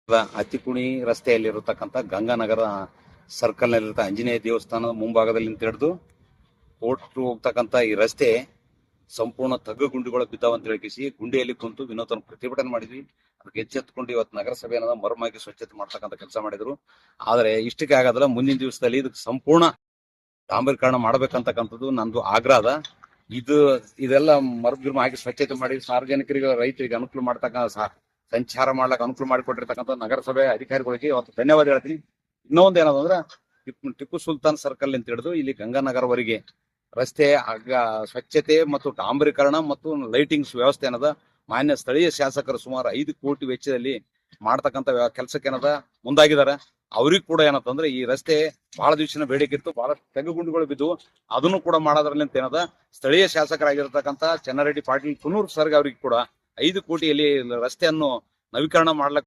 ಅತ್ತಿಕುಣಿ ರಸ್ತೆಯಲ್ಲಿರತಕ್ಕಂಥ Ganganagar circle ನಲ್ಲಿರತ Anjaneya ದೇವಸ್ಥಾನದ ಮುಂಭಾಗದಲ್ಲಿ ಹಿಡಿದು ಕೋರ್ಟ್ ಹೋಗ್ತಕ್ಕಂಥ ಈ ರಸ್ತೆ ಸಂಪೂರ್ಣ ತಗ್ಗು ಗುಂಡಿಗಳು ಬಿದ್ದಾವ ಅಂತ ಹೇಳಿಸಿ ಗುಂಡಿಯಲ್ಲಿ ಕುಂತು ವಿನೂತನ ಪ್ರತಿಭಟನೆ ಮಾಡಿದ್ವಿ. ಅದಕ್ಕೆ ಎಚ್ಚೆತ್ತುಕೊಂಡು ಇವತ್ತು ನಗರಸಭೆ ಅನ್ನೋದ ಮರಮಾಗಿ ಸ್ವಚ್ಛತೆ ಮಾಡ್ತಕ್ಕಂಥ ಕೆಲಸ ಮಾಡಿದ್ರು. ಆದ್ರೆ ಇಷ್ಟಕ್ಕೆ ಆಗೋದಿಲ್ಲ, ಮುಂದಿನ ದಿವಸದಲ್ಲಿ ಇದಕ್ಕೆ ಸಂಪೂರ್ಣ ಡಾಂಬರೀಕರಣ ಮಾಡ್ಬೇಕಂತಕ್ಕಂಥದ್ದು ನಂದು ಆಗ್ರಹ ಅದ. ಇದೆಲ್ಲ ಮರಗಿರ್ಮ ಹಾಕಿ ಸ್ವಚ್ಛತೆ ಮಾಡಿ ಸಾರ್ವಜನಿಕರಿಗೆ ರೈತರಿಗೆ ಅನುಕೂಲ ಮಾಡ್ತಕ್ಕಂಥ ಸಂಚಾರ ಮಾಡ್ಲಿಕ್ಕೆ ಅನುಕೂಲ ಮಾಡಿಕೊಟ್ಟಿರ್ತಕ್ಕಂಥ ನಗರಸಭೆ ಅಧಿಕಾರಿಗಳಿಗೆ ಇವತ್ತು ಧನ್ಯವಾದ ಹೇಳ್ತೀನಿ. ಇನ್ನೊಂದು ಏನದಂದ್ರೆ ಟಿಪ್ಪು ಸುಲ್ತಾನ್ ಸರ್ಕಲ್ ಅಂತ ಹಿಡಿದು ಇಲ್ಲಿ ಗಂಗಾನಗರವರೆಗೆ ರಸ್ತೆ ಸ್ವಚ್ಛತೆ ಮತ್ತು ಡಾಂಬರೀಕರಣ ಮತ್ತು ಲೈಟಿಂಗ್ಸ್ ವ್ಯವಸ್ಥೆ ಏನದ ಮಾನ್ಯ ಸ್ಥಳೀಯ ಶಾಸಕರು ಸುಮಾರು 5 ಕೋಟಿ ವೆಚ್ಚದಲ್ಲಿ ಮಾಡ್ತಕ್ಕಂಥ ಕೆಲಸಕ್ಕೆ ಏನದ ಮುಂದಾಗಿದ್ದಾರೆ. ಅವ್ರಿಗೆ ಕೂಡ ಏನಂತಂದ್ರೆ ಈ ರಸ್ತೆ ಬಹಳ ದಿವಸನ ಬೇಡಿಕೆ ಇತ್ತು, ಬಹಳಷ್ಟು ತೆಗ್ಗುಗುಂಡಿಗಳು ಬಿದ್ದು ಅದನ್ನು ಕೂಡ ಮಾಡೋದ್ರಲ್ಲಿ ಅಂತ ಏನದ ಸ್ಥಳೀಯ ಶಾಸಕರಾಗಿರ್ತಕ್ಕಂಥ ಚೆನ್ನಾರೆಡ್ಡಿ ಪಾಟೀಲ್ ಕುನೂರ್ ಸರ್ಗೆ ಅವ್ರಿಗೆ ಕೂಡ 5 ಕೋಟಿಯಲ್ಲಿ ರಸ್ತೆಯನ್ನು ನವೀಕರಣ ಮಾಡ್ಲಿಕ್ಕೆ